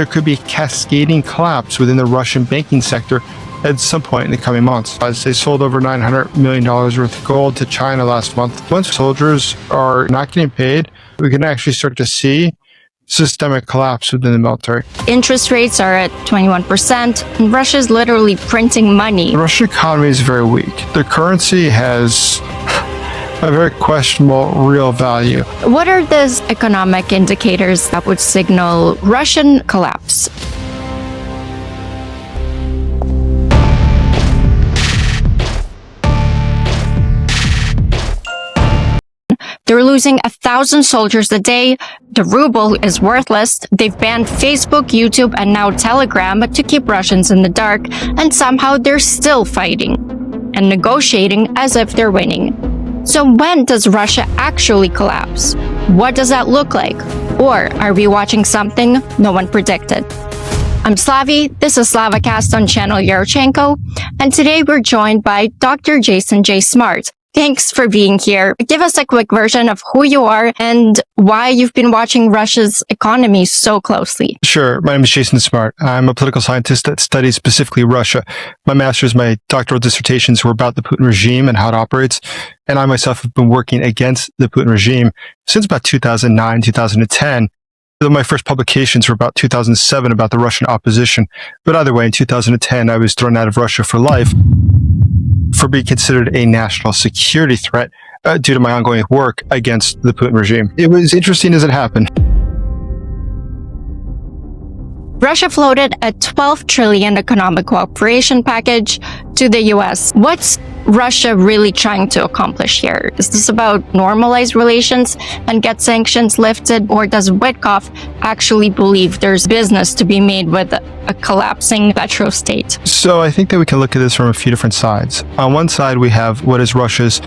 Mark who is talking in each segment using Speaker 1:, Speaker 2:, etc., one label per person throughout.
Speaker 1: there could be cascading collapse within the Russian banking sector at some point in the coming months. As they sold over $900 million worth of gold to China last month. Once soldiers are not getting paid, we can actually start to see systemic collapse within the military.
Speaker 2: Interest rates are at 21%, and Russia's literally printing money.
Speaker 1: The Russian economy is very weak. The currency has a very questionable real value.
Speaker 2: What are these economic indicators that would signal Russian collapse? They're losing 1,000 soldiers a day. The ruble is worthless. They've banned Facebook, YouTube, and now Telegram to keep Russians in the dark, and somehow they're still fighting and negotiating as if they're winning. So when does Russia actually collapse? What does that look like? Or are we watching something no one predicted? I'm Slavie, this is Slavacast on channel Yarchenko, and today we're joined by Dr. Jason J. Smart. Thanks for being here. Give us a quick version of who you are and why you've been watching Russia's economy so closely.
Speaker 1: Sure. My name is Jason Smart. I'm a political scientist that studies specifically Russia. My master's, my doctoral dissertations were about the Putin regime and how it operates. And I myself have been working against the Putin regime since about 2009, 2010. My first publications were about 2007 about the Russian opposition. But either way, in 2010, I was thrown out of Russia for life for being considered a national security threat due to my ongoing work against the Putin regime. It was interesting as it happened.
Speaker 2: Russia floated a $12 trillion economic cooperation package to the US. What's Russia really trying to accomplish here? Is this about normalize relations and get sanctions lifted, or does Witkoff actually believe there's business to be made with a collapsing petrostate?
Speaker 1: So I think that we can look at this from a few different sides. On one side, we have what is Russia's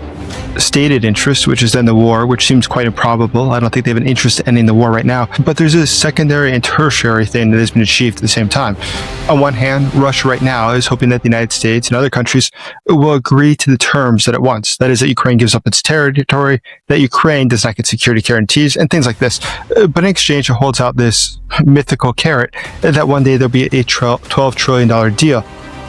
Speaker 1: stated interest, which is then the war, which seems quite improbable. I don't think they have an interest in ending the war right now. But there's a secondary and tertiary thing that has been achieved at the same time. On one hand, Russia right now is hoping that the United States and other countries will agree to the terms that it wants. That is, that Ukraine gives up its territory, that Ukraine does not get security guarantees, and things like this. But in exchange, it holds out this mythical carrot that one day there'll be a $12 trillion deal.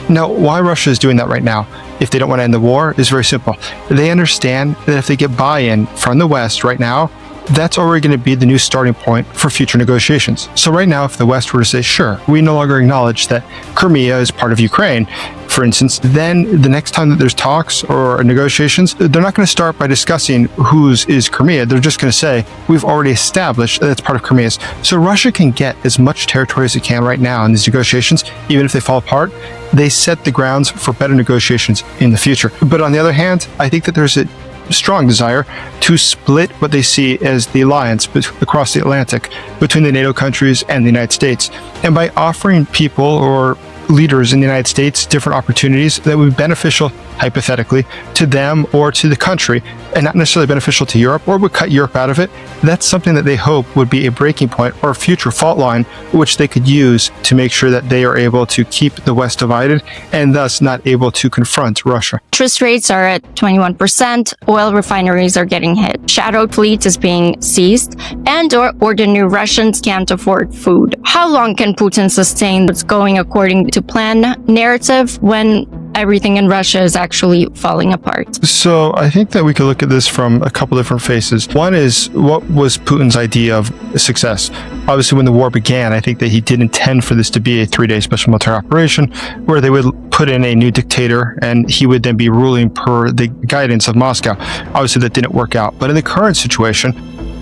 Speaker 1: Now, why Russia is doing that right now, if they don't want to end the war, is very simple. They understand that if they get buy-in from the West right now, that's already going to be the new starting point for future negotiations. So right now, if the West were to say, sure, we no longer acknowledge that Crimea is part of Ukraine, for instance, then the next time that there's talks or negotiations, they're not going to start by discussing whose is Crimea. They're just going to say, we've already established that it's part of Crimea's. So Russia can get as much territory as it can right now in these negotiations, even if they fall apart. They set the grounds for better negotiations in the future. But on the other hand, I think that there's a strong desire to split what they see as the alliance across the Atlantic between the NATO countries and the United States. And by offering people or leaders in the United States different opportunities that would be beneficial, hypothetically, to them or to the country, and not necessarily beneficial to Europe, or would cut Europe out of it, that's something that they hope would be a breaking point or a future fault line which they could use to make sure that they are able to keep the West divided and thus not able to confront Russia.
Speaker 2: Interest rates are at 21%, oil refineries are getting hit, shadow fleet is being seized, and ordinary Russians can't afford food. How long can Putin sustain what's going according to plan narrative when everything in Russia is actually falling apart?
Speaker 1: So I think that we could look at this from a couple different faces. One is, what was Putin's idea of success? Obviously, when the war began, I think that he did intend for this to be a 3-day special military operation where they would put in a new dictator and he would then be ruling per the guidance of Moscow. Obviously, that didn't work out. But in the current situation,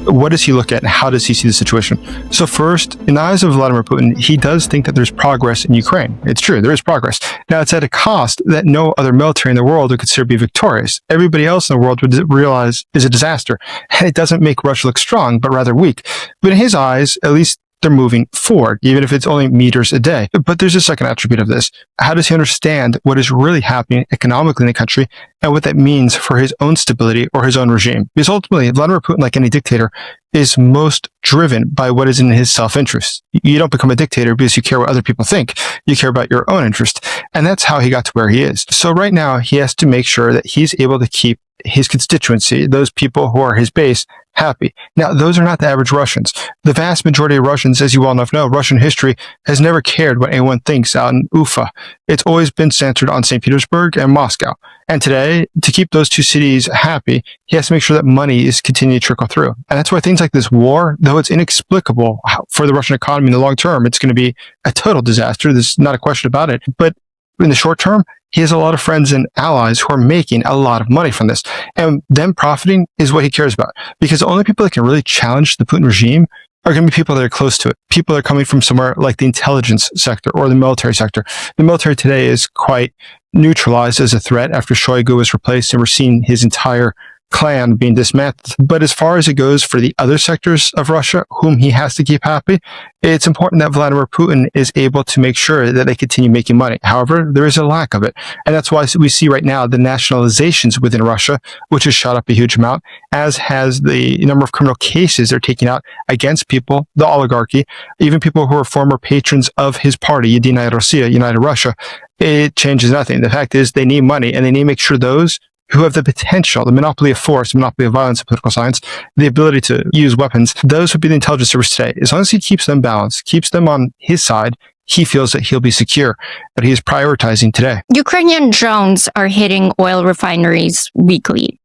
Speaker 1: what does he look at and how does he see the situation? So first, in the eyes of Vladimir Putin, he does think that there's progress in Ukraine. It's true, there is progress. Now, it's at a cost that no other military in the world would consider to be victorious. Everybody else in the world would realize is a disaster. And it doesn't make Russia look strong, but rather weak. But in his eyes, at least they're moving forward, even if it's only meters a day. But there's a second attribute of this. How does he understand what is really happening economically in the country and what that means for his own stability or his own regime? Because ultimately, Vladimir Putin, like any dictator, is most driven by what is in his self-interest. You don't become a dictator because you care what other people think. You care about your own interest. And that's how he got to where he is. So right now, he has to make sure that he's able to keep his constituency, those people who are his base, happy. Now, those are not the average Russians. The vast majority of Russians, as you well enough know, Russian history has never cared what anyone thinks out in Ufa. It's always been centered on St. Petersburg and Moscow. And today, to keep those two cities happy, he has to make sure that money is continuing to trickle through. And that's why things like this war, though it's inexplicable for the Russian economy in the long term, it's going to be a total disaster. There's not a question about it. But in the short term, he has a lot of friends and allies who are making a lot of money from this. And them profiting is what he cares about. Because the only people that can really challenge the Putin regime are going to be people that are close to it. People that are coming from somewhere like the intelligence sector or the military sector. The military today is quite neutralized as a threat after Shoigu was replaced, and we're seeing his entire clan being dismantled. But as far as it goes for the other sectors of Russia, whom he has to keep happy, it's important that Vladimir Putin is able to make sure that they continue making money. However, there is a lack of it. And that's why we see right now the nationalizations within Russia, which has shot up a huge amount, as has the number of criminal cases they're taking out against people, the oligarchy, even people who are former patrons of his party, Единая Россия, United Russia. It changes nothing. The fact is they need money, and they need to make sure those who have the potential, the monopoly of force, the monopoly of violence in political science, the ability to use weapons, those would be the intelligence service today. As long as he keeps them balanced, keeps them on his side, he feels that he'll be secure. But he is prioritizing today.
Speaker 2: Ukrainian drones are hitting oil refineries weekly.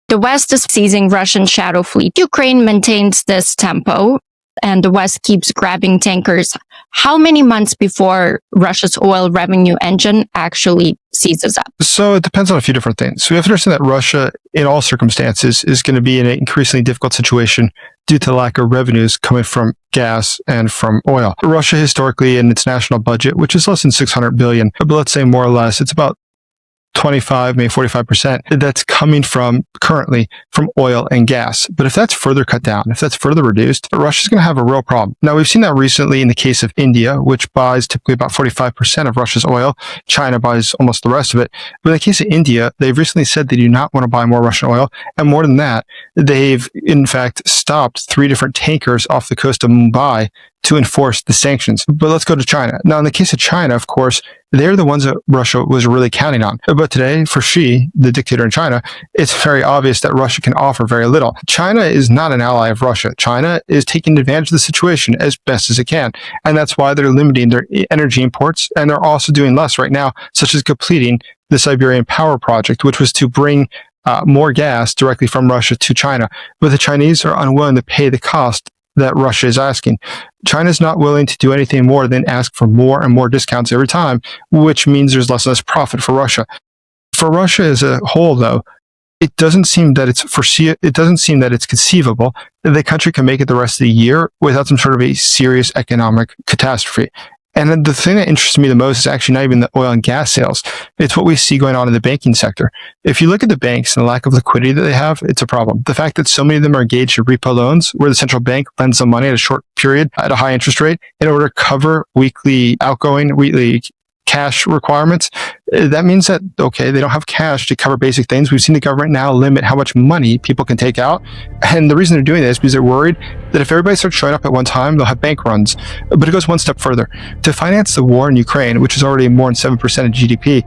Speaker 2: The West is seizing Russian shadow fleet. Ukraine maintains this tempo, and the West keeps grabbing tankers. How many months before Russia's oil revenue engine actually seizes up?
Speaker 1: So it depends on a few different things. So we have to understand that Russia, in all circumstances, is going to be in an increasingly difficult situation due to the lack of revenues coming from gas and from oil. Russia historically, in its national budget, which is less than 600 billion, but let's say more or less, it's about 25, maybe 45%, that's coming from currently from oil and gas. But if that's further cut down, if that's further reduced, Russia's going to have a real problem. Now, we've seen that recently in the case of India, which buys typically about 45% of Russia's oil. China buys almost the rest of it. But in the case of India, they've recently said they do not want to buy more Russian oil. And more than that, they've in fact stopped 3 different tankers off the coast of Mumbai to enforce the sanctions. But let's go to China. Now, in the case of China, of course, they're the ones that Russia was really counting on. But today, for Xi, the dictator in China, it's very obvious that Russia can offer very little. China is not an ally of Russia. China is taking advantage of the situation as best as it can. And that's why they're limiting their energy imports. And they're also doing less right now, such as completing the Siberian Power Project, which was to bring more gas directly from Russia to China. But the Chinese are unwilling to pay the cost that Russia is asking. China is not willing to do anything more than ask for more and more discounts every time, which means there's less and less profit for Russia. For Russia as a whole, though, it doesn't seem that it's conceivable that the country can make it the rest of the year without some sort of a serious economic catastrophe. And then the thing that interests me the most is actually not even the oil and gas sales. It's what we see going on in the banking sector. If you look at the banks and the lack of liquidity that they have, it's a problem. The fact that so many of them are engaged in repo loans, where the central bank lends them money at a short period at a high interest rate in order to cover weekly cash requirements, that means that, okay, they don't have cash to cover basic things. We've seen the government now limit how much money people can take out. And the reason they're doing this is because they're worried that if everybody starts showing up at one time, they'll have bank runs. But it goes one step further. To finance the war in Ukraine, which is already more than 7% of GDP,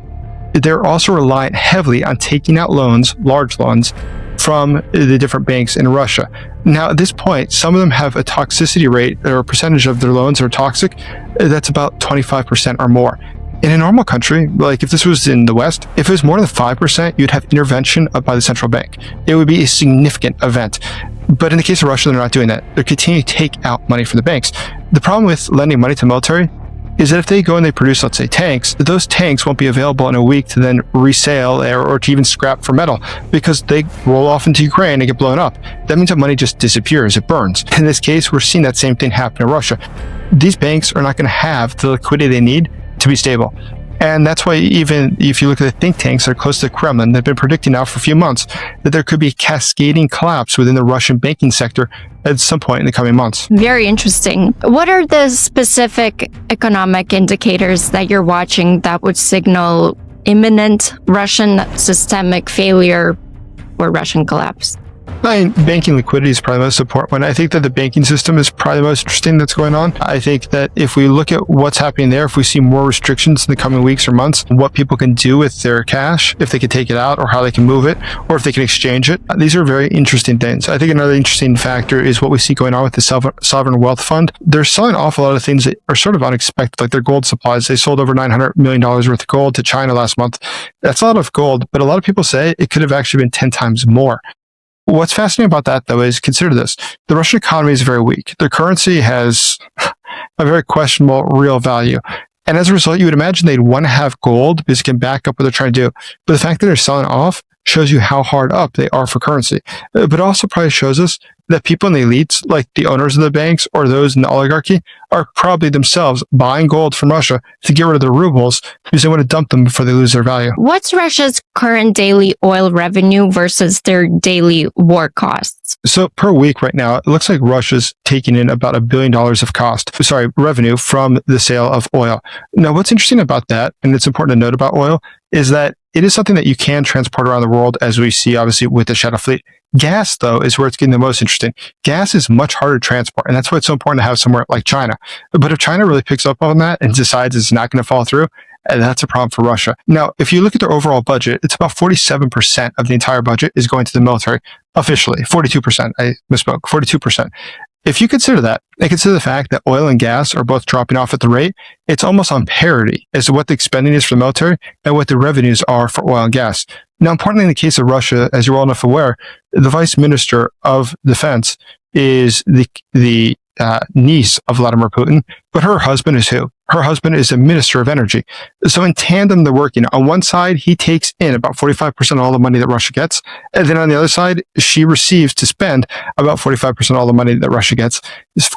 Speaker 1: they're also reliant heavily on taking out loans, large loans, from the different banks in Russia. Now, at this point, some of them have a toxicity rate or a percentage of their loans that are toxic that's about 25% or more. In a normal country, like if this was in the West, if it was more than 5%, you'd have intervention by the central bank. It would be a significant event. But in the case of Russia, they're not doing that. They're continuing to take out money from the banks. The problem with lending money to the military is that if they go and they produce, let's say, tanks, those tanks won't be available in a week to then resale or to even scrap for metal because they roll off into Ukraine and get blown up. That means that money just disappears. It burns. In this case, we're seeing that same thing happen in Russia. These banks are not going to have the liquidity they need to be stable. And that's why even if you look at the think tanks that are close to the Kremlin, they've been predicting now for a few months that there could be a cascading collapse within the Russian banking sector at some point in the coming months.
Speaker 2: Very interesting. What are the specific economic indicators that you're watching that would signal imminent Russian systemic failure or Russian collapse?
Speaker 1: I mean, banking liquidity is probably the most important one. I think that the banking system is probably the most interesting that's going on. I think that if we look at what's happening there, if we see more restrictions in the coming weeks or months, what people can do with their cash, if they can take it out or how they can move it, or if they can exchange it, these are very interesting things. I think another interesting factor is what we see going on with the sovereign wealth fund. They're selling off a lot of things that are sort of unexpected, like their gold supplies. They sold over $900 million worth of gold to China last month. That's a lot of gold, but a lot of people say it could have actually been 10 times more. What's fascinating about that, though, is consider this. The Russian economy is very weak. Their currency has a very questionable real value. And as a result, you would imagine they'd want to have gold because it can back up what they're trying to do. But the fact that they're selling off shows you how hard up they are for currency. But it also probably shows us that people in the elites, like the owners of the banks or those in the oligarchy, are probably themselves buying gold from Russia to get rid of their rubles because they want to dump them before they lose their value.
Speaker 2: What's Russia's current daily oil revenue versus their daily war costs?
Speaker 1: So per week right now, it looks like Russia's taking in about $1 billion of revenue from the sale of oil. Now, what's interesting about that, and it's important to note about oil, is that it is something that you can transport around the world, as we see, obviously, with the shadow fleet. Gas, though, is where it's getting the most interesting. Gas is much harder to transport, and that's why it's so important to have somewhere like China. But if China really picks up on that and decides it's not going to fall through, that's a problem for Russia. Now, if you look at their overall budget, it's about 47% of the entire budget is going to the military. Officially, 42%. I misspoke, 42%. If you consider that, and consider the fact that oil and gas are both dropping off at the rate, it's almost on parity as to what the spending is for the military and what the revenues are for oil and gas. Now, importantly, in the case of Russia, as you're well enough aware, the vice minister of defense is the niece of Vladimir Putin, but her husband is who? Her husband is a minister of energy. So in tandem, they're working. On one side, he takes in about 45% of all the money that Russia gets. And then on the other side, she receives to spend about 45% of all the money that Russia gets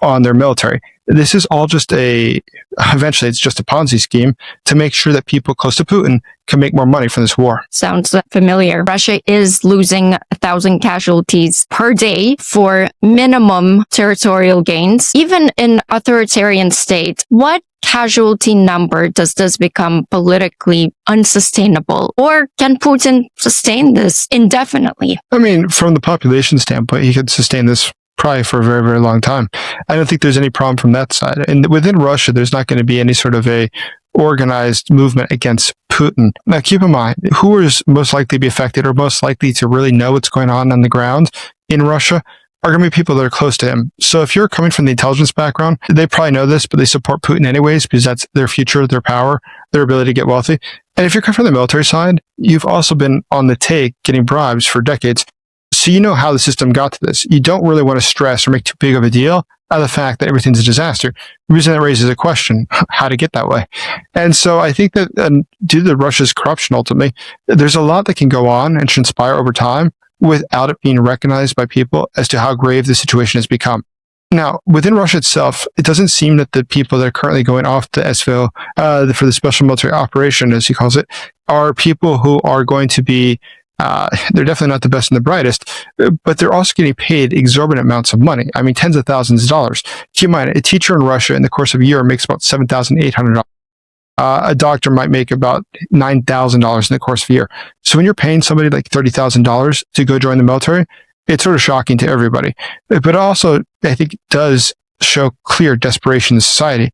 Speaker 1: on their military. This is all just eventually it's just a Ponzi scheme to make sure that people close to Putin can make more money from this war.
Speaker 2: Sounds familiar. Russia is losing 1,000 casualties per day for minimum territorial gains. Even in authoritarian state, what casualty number does this become politically unsustainable? Or can Putin sustain this indefinitely?
Speaker 1: I mean, from the population standpoint, he could sustain this probably for a very, very long time. I don't think there's any problem from that side. And within Russia, there's not going to be any sort of a organized movement against Putin. Now, keep in mind, who is most likely to be affected or most likely to really know what's going on the ground in Russia are going to be people that are close to him. So if you're coming from the intelligence background, they probably know this, but they support Putin anyways because that's their future, their power, their ability to get wealthy. And if you're coming from the military side, you've also been on the take getting bribes for decades. So you know how the system got to this. You don't really want to stress or make too big of a deal out of the fact that everything's a disaster. The reason that raises a question, how to get that way. And so I think that due to Russia's corruption, ultimately, there's a lot that can go on and transpire over time without it being recognized by people as to how grave the situation has become. Now, within Russia itself, it doesn't seem that the people that are currently going off to SVO for the special military operation, as he calls it, are people who are going to be they're definitely not the best and the brightest, but they're also getting paid exorbitant amounts of money. I mean, tens of thousands of dollars. Keep in mind, a teacher in Russia in the course of a year makes about $7,800. A doctor might make about $9,000 in the course of a year. So when you're paying somebody like $30,000 to go join the military, it's sort of shocking to everybody. But also, I think, does show clear desperation in society.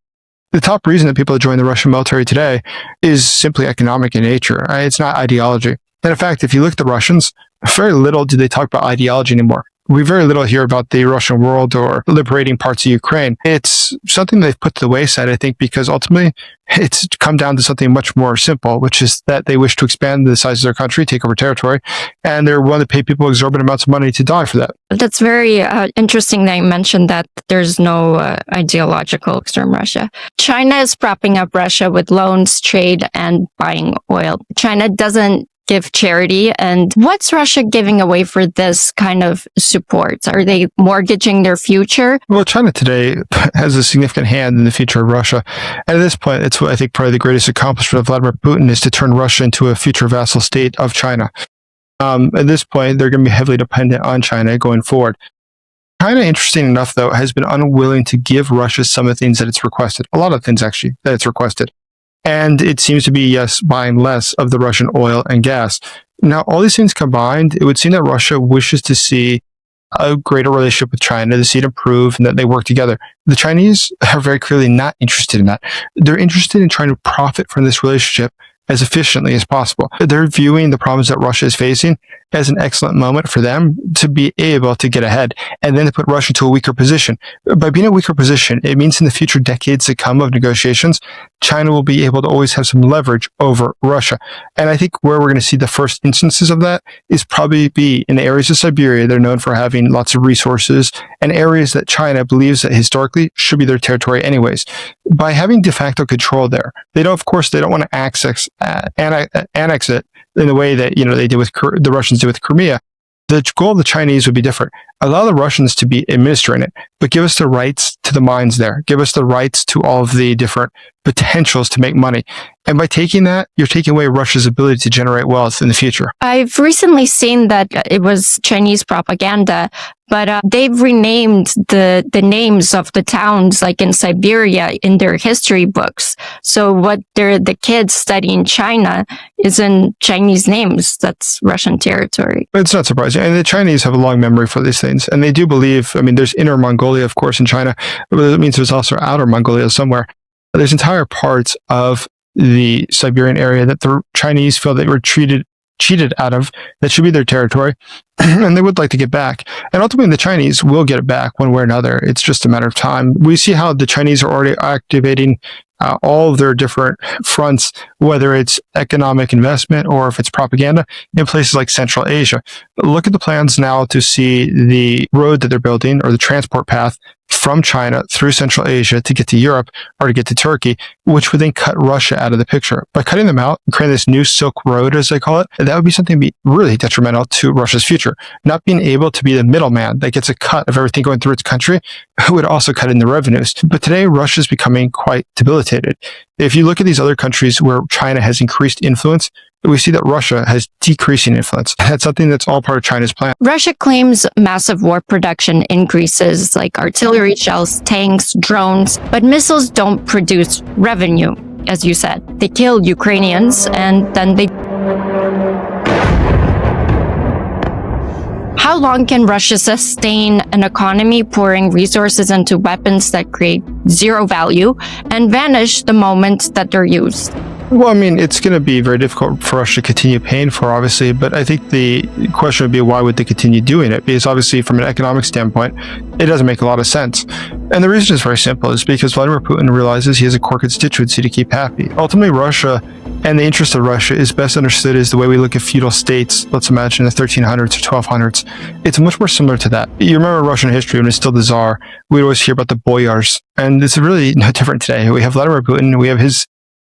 Speaker 1: The top reason that people join the Russian military today is simply economic in nature. It's not ideology. And in fact, if you look at the Russians, very little do they talk about ideology anymore. We very little hear about the Russian world or liberating parts of Ukraine. It's something they've put to the wayside, I think, because ultimately it's come down to something much more simple, which is that they wish to expand the size of their country, take over territory, and they're willing to pay people exorbitant amounts of money to die for that.
Speaker 2: That's very interesting that you mentioned that there's no ideological extreme Russia. China is propping up Russia with loans, trade, and buying oil. China doesn't give charity. And what's Russia giving away for this kind of support? Are they mortgaging their future?
Speaker 1: Well, China today has a significant hand in the future of Russia. And at this point, it's what I think probably the greatest accomplishment of Vladimir Putin is to turn Russia into a future vassal state of China. At this point, they're going to be heavily dependent on China going forward. China, interesting enough, though, has been unwilling to give Russia some of the things that it's requested. A lot of things, actually, that it's requested. And it seems to be, yes, buying less of the Russian oil and gas. Now, all these things combined, it would seem that Russia wishes to see a greater relationship with China, to see it improve, and that they work together. The Chinese are very clearly not interested in that. They're interested in trying to profit from this relationship as efficiently as possible. They're viewing the problems that Russia is facing as an excellent moment for them to be able to get ahead and then to put Russia to a weaker position. By being a weaker position, it means in the future decades to come of negotiations, China will be able to always have some leverage over Russia. And I think where we're going to see the first instances of that is probably be in the areas of Siberia. They're known for having lots of resources and areas that China believes that historically should be their territory anyways. By having de facto control there, they don't want to annex it in the way that, they did with the Russians did with Crimea. The goal of the Chinese would be different. Allow the Russians to be administering it, but give us the rights to the mines there. Give us the rights to all of the different potentials to make money. And by taking that, you're taking away Russia's ability to generate wealth in the future.
Speaker 2: I've recently seen that it was Chinese propaganda, but they've renamed the names of the towns, like in Siberia, in their history books. So what the kids study in China is in Chinese names. That's Russian territory.
Speaker 1: It's not surprising. And the Chinese have a long memory for these things. And they do believe, there's Inner Mongolia, of course, in China, but it means there's also Outer Mongolia somewhere. There's entire parts of the Siberian area that the Chinese feel they were cheated out of, that should be their territory, and they would like to get back. And ultimately, the Chinese will get it back one way or another. It's just a matter of time. We see how the Chinese are already activating all of their different fronts, whether it's economic investment or if it's propaganda, in places like Central Asia. Look at the plans now to see the road that they're building, or the transport path from China through Central Asia to get to Europe or to get to Turkey, which would then cut Russia out of the picture. By cutting them out and creating this new Silk Road, as they call it, that would be something be really detrimental to Russia's future. Not being able to be the middleman that gets a cut of everything going through its country would also cut in the revenues. But today, Russia is becoming quite debilitated. If you look at these other countries where China has increased influence, we see that Russia has decreasing influence. That's something that's all part of China's plan.
Speaker 2: Russia claims massive war production increases like artillery shells, tanks, drones, but missiles don't produce revenue, as you said. They kill Ukrainians and then they... How long can Russia sustain an economy pouring resources into weapons that create zero value and vanish the moment that they're used?
Speaker 1: Well, it's going to be very difficult for Russia to continue paying for, obviously, but I think the question would be, why would they continue doing it? Because obviously, from an economic standpoint, it doesn't make a lot of sense. And the reason is very simple, is because Vladimir Putin realizes he has a core constituency to keep happy. Ultimately, Russia and the interest of Russia is best understood as the way we look at feudal states, let's imagine the 1300s or 1200s. It's much more similar to that. You remember Russian history when it's still the Tsar, we'd always hear about the boyars, and it's really no different today. We have Vladimir Putin, we have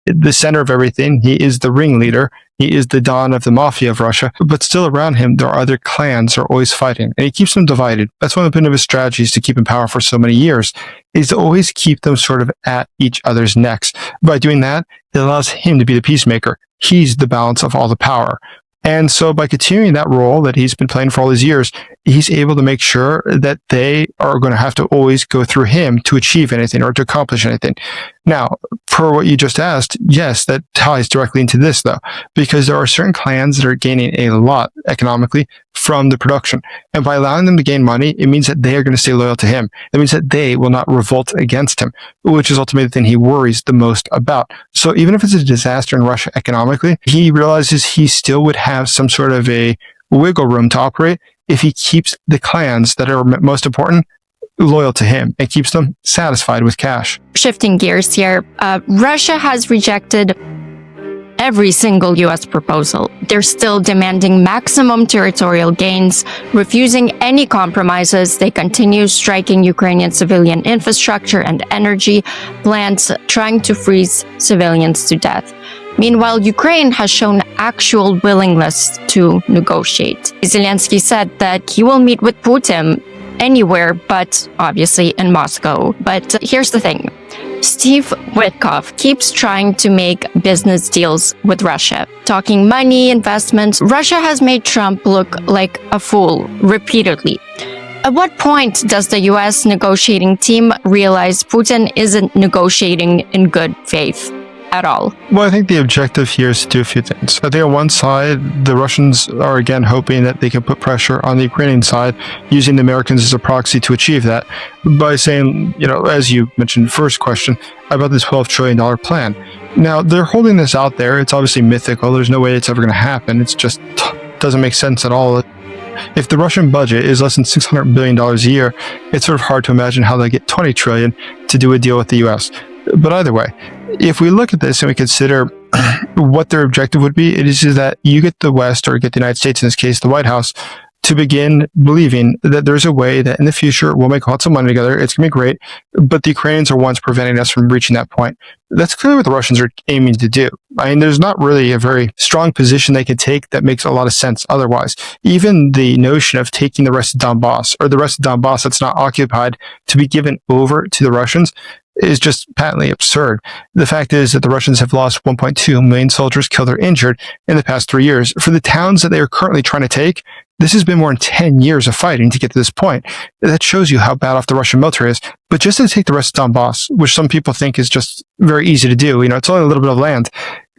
Speaker 1: the center of everything. He is the ringleader. He is the Don of the mafia of Russia. But still around him, there are other clans that are always fighting. And he keeps them divided. That's one of his strategies to keep in power for so many years, is to always keep them sort of at each other's necks. By doing that, it allows him to be the peacemaker. He's the balance of all the power. And so by continuing that role that he's been playing for all these years, he's able to make sure that they are going to have to always go through him to achieve anything or to accomplish anything. Now, for what you just asked, yes, that ties directly into this, though, because there are certain clans that are gaining a lot economically from the production. And by allowing them to gain money, it means that they are going to stay loyal to him. It means that they will not revolt against him, which is ultimately the thing he worries the most about. So even if it's a disaster in Russia economically, he realizes he still would have some sort of a wiggle room to operate if he keeps the clans that are most important loyal to him and keeps them satisfied with cash.
Speaker 2: Shifting gears here, Russia has rejected every single U.S. proposal. They're still demanding maximum territorial gains, refusing any compromises. They continue striking Ukrainian civilian infrastructure and energy plants, trying to freeze civilians to death. Meanwhile, Ukraine has shown actual willingness to negotiate. Zelensky said that he will meet with Putin anywhere, but obviously in Moscow. But here's the thing. Steve Witkoff keeps trying to make business deals with Russia, talking money, investments. Russia has made Trump look like a fool repeatedly. At what point does the U.S. negotiating team realize Putin isn't negotiating in good faith? at all?
Speaker 1: Well, I think the objective here is to do a few things. I think on one side, the Russians are again hoping that they can put pressure on the Ukrainian side, using the Americans as a proxy to achieve that by saying, as you mentioned, first question about this $12 trillion plan. Now, they're holding this out there. It's obviously mythical. There's no way it's ever going to happen. It's just doesn't make sense at all. If the Russian budget is less than $600 billion a year, it's sort of hard to imagine how they get $20 trillion to do a deal with the U.S. But either way, if we look at this and we consider what their objective would be, it is that you get the West, or get the United States, in this case, the White House, to begin believing that there's a way that in the future we'll make lots of money together. It's going to be great, but the Ukrainians are ones preventing us from reaching that point. That's clearly what the Russians are aiming to do. I mean, there's not really a very strong position they could take that makes a lot of sense otherwise. Even the notion of taking the rest of Donbass, or the rest of Donbass that's not occupied, to be given over to the Russians is just patently absurd. The fact is that the Russians have lost 1.2 million soldiers killed or injured in the past 3 years. For the towns that they are currently trying to take, this has been more than 10 years of fighting to get to this point. That shows you how bad off the Russian military is. But just to take the rest of Donbass, which some people think is just very easy to do, it's only a little bit of land.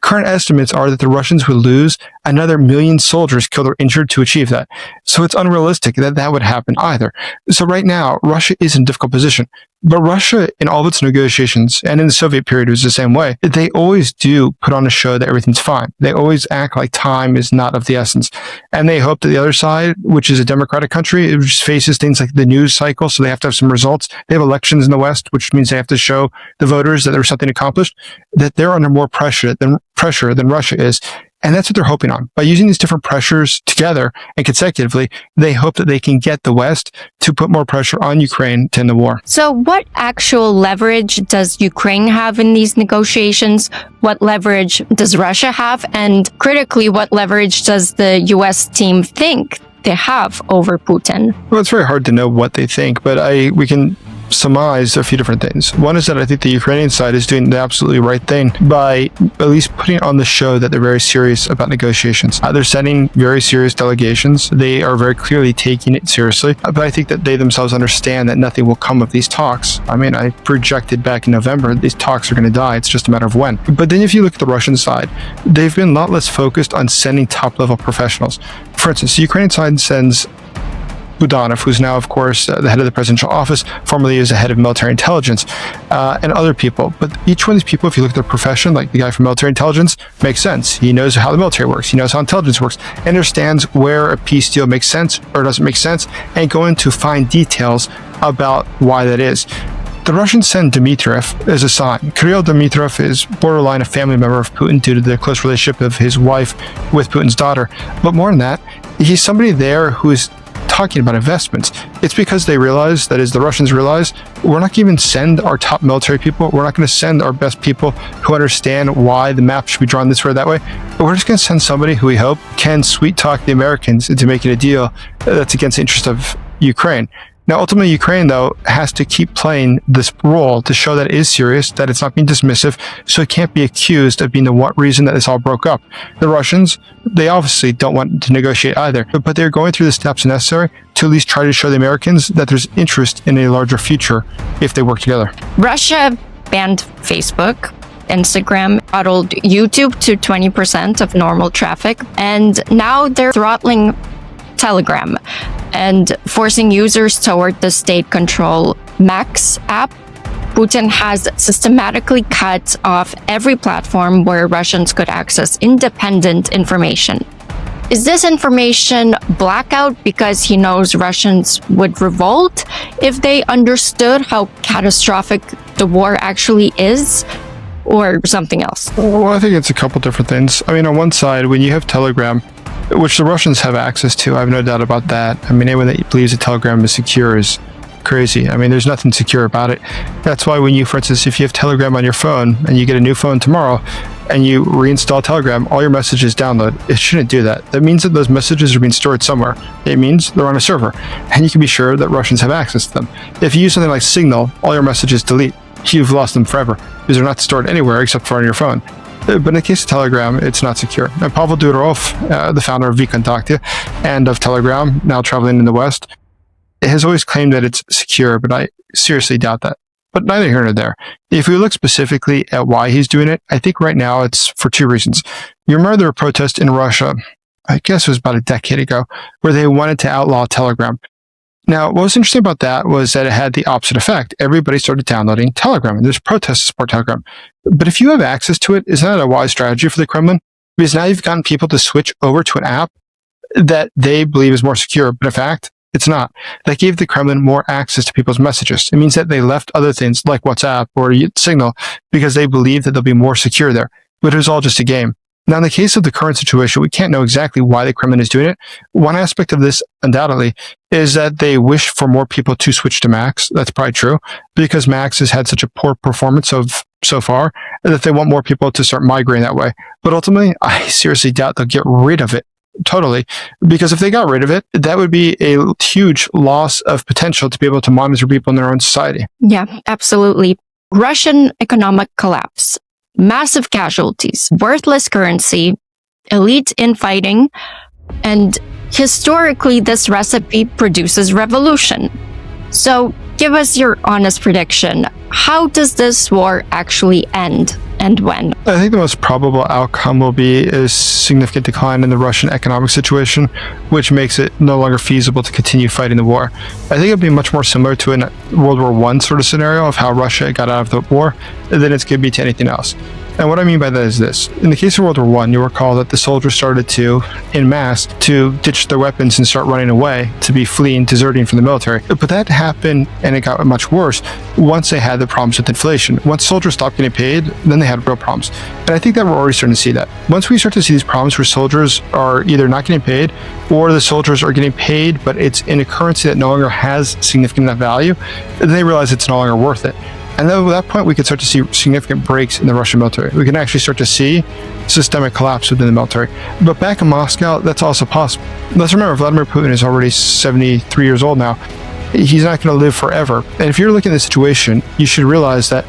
Speaker 1: Current estimates are that the Russians would lose another 1 million soldiers killed or injured to achieve that. So it's unrealistic that that would happen either. So right now, Russia is in a difficult position. But Russia, in all of its negotiations, and in the Soviet period, it was the same way. They always do put on a show that everything's fine. They always act like time is not of the essence. And they hope that the other side, which is a democratic country, it just faces things like the news cycle, so they have to have some results. They have elections in the West, which means they have to show the voters that there was something accomplished, that they're under more pressure than Russia is. And that's what they're hoping on. By using these different pressures together and consecutively, they hope that they can get the West to put more pressure on Ukraine to end the war.
Speaker 2: So what actual leverage does Ukraine have in these negotiations? What leverage does Russia have? And critically, what leverage does the US team think they have over Putin?
Speaker 1: Well, it's very hard to know what they think, but we can surmise a few different things. One is that I think the Ukrainian side is doing the absolutely right thing by at least putting on the show that they're very serious about negotiations. They're sending very serious delegations. They are very clearly taking it seriously. But I think that they themselves understand that nothing will come of these talks. I mean, I projected back in November, these talks are going to die. It's just a matter of when. But then if you look at the Russian side, they've been a lot less focused on sending top-level professionals. For instance, the Ukrainian side sends Budanov, who's now, of course, the head of the presidential office, formerly is the head of military intelligence, and other people. But each one of these people, if you look at their profession, like the guy from military intelligence, makes sense. He knows how the military works. He knows how intelligence works, understands where a peace deal makes sense or doesn't make sense, and go into fine details about why that is. The Russians send Dmitriev as a sign. Kirill Dmitriev is borderline a family member of Putin due to the close relationship of his wife with Putin's daughter. But more than that, he's somebody there who is talking about investments. It's because they realize, that is, the Russians realize, we're not going to even send our top military people. We're not going to send our best people who understand why the map should be drawn this way or that way. But we're just going to send somebody who we hope can sweet talk the Americans into making a deal that's against the interest of Ukraine. Now, ultimately, Ukraine, though, has to keep playing this role to show that it is serious, that it's not being dismissive, so it can't be accused of being the one reason that this all broke up. The Russians, they obviously don't want to negotiate either, but they're going through the steps necessary to at least try to show the Americans that there's interest in a larger future if they work together.
Speaker 2: Russia banned Facebook, Instagram, throttled YouTube to 20% of normal traffic, and now they're throttling Telegram and forcing users toward the state control Max app. Putin has systematically cut off every platform where Russians could access independent information. Is this information blackout because he knows Russians would revolt if they understood how catastrophic the war actually is? Or something else?
Speaker 1: Well, I think it's a couple different things. I mean, on one side, when you have Telegram, which the Russians have access to, I have no doubt about that. I mean, anyone that believes that Telegram is secure is crazy. I mean, there's nothing secure about it. That's why when you, for instance, if you have Telegram on your phone and you get a new phone tomorrow and you reinstall Telegram, all your messages download. It shouldn't do that. That means that those messages are being stored somewhere. It means they're on a server, and you can be sure that Russians have access to them. If you use something like Signal, all your messages delete. You've lost them forever because they're not stored anywhere except for on your phone. But in the case of Telegram, it's not secure. And Pavel Durov, the founder of VKontakte and of Telegram, now traveling in the West, has always claimed that it's secure, but I seriously doubt that. but neither here nor there. If we look specifically at why he's doing it, I think right now it's for two reasons. You remember there were protests in Russia, I guess it was about a decade ago, where they wanted to outlaw Telegram. Now, what was interesting about that was that it had the opposite effect. Everybody started downloading Telegram, and there's protests to support Telegram. But if you have access to it, is that a wise strategy for the Kremlin? Because now you've gotten people to switch over to an app that they believe is more secure, but in fact, it's not. That gave the Kremlin more access to people's messages. It means that they left other things like WhatsApp or Signal because they believe that they'll be more secure there. But it was all just a game. Now, in the case of the current situation, we can't know exactly why the Kremlin is doing it. One aspect of this, undoubtedly, is that they wish for more people to switch to Max. That's probably true, because Max has had such a poor performance so far that they want more people to start migrating that way. But ultimately, I seriously doubt they'll get rid of it totally, because if they got rid of it, that would be a huge loss of potential to be able to monitor people in their own society.
Speaker 2: Yeah, absolutely. Russian economic collapse. Massive casualties, worthless currency, elite infighting, and historically this recipe produces revolution. So give us your honest prediction. How does this war actually end, and when?
Speaker 1: I think the most probable outcome will be a significant decline in the Russian economic situation, which makes it no longer feasible to continue fighting the war. I think it'll be much more similar to a World War I sort of scenario of how Russia got out of the war than it's going to be to anything else. And what I mean by that is this. In the case of World War I, you'll recall that the soldiers started to, en masse, to ditch their weapons and start running away, to be fleeing, deserting from the military. But that happened, and it got much worse, once they had the problems with inflation. Once soldiers stopped getting paid, then they had real problems. And I think that we're already starting to see that. Once we start to see these problems where soldiers are either not getting paid, or the soldiers are getting paid, but it's in a currency that no longer has significant enough value, then they realize it's no longer worth it. And then at that point, we could start to see significant breaks in the Russian military. We can actually start to see systemic collapse within the military. But back in Moscow, that's also possible. Let's remember, Vladimir Putin is already 73 years old now. He's not going to live forever. And if you're looking at the situation, you should realize that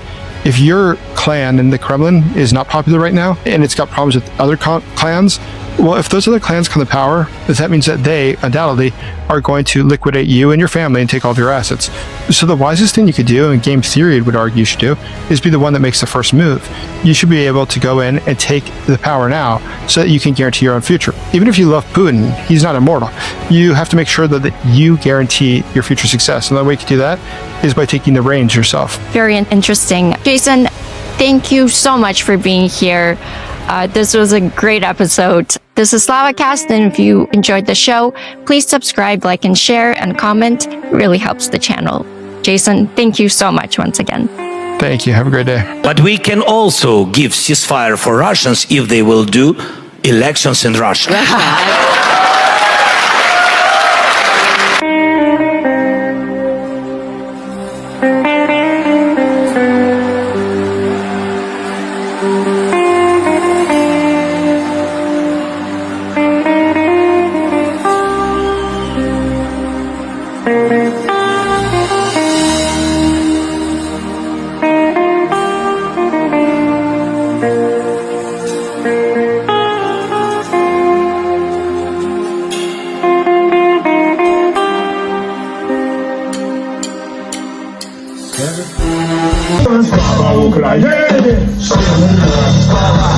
Speaker 1: if your clan in the Kremlin is not popular right now, and it's got problems with other clans, well, if those other clans come to power, that means that they, undoubtedly, are going to liquidate you and your family and take all of your assets. So the wisest thing you could do, and game theory would argue you should do, is be the one that makes the first move. You should be able to go in and take the power now so that you can guarantee your own future. Even if you love Putin, he's not immortal. You have to make sure that you guarantee your future success. And the way you can do that is by taking the reins yourself.
Speaker 2: Very interesting. Jason, thank you so much for being here. This was a great episode. This is Slavacast, and if you enjoyed the show, please subscribe, like, and share, and comment. It really helps the channel. Jason, thank you so much once again.
Speaker 1: Thank you. Have a great day.
Speaker 3: But we can also give ceasefire for Russians if they will do elections in Russia.
Speaker 4: Слава Україні! Слава!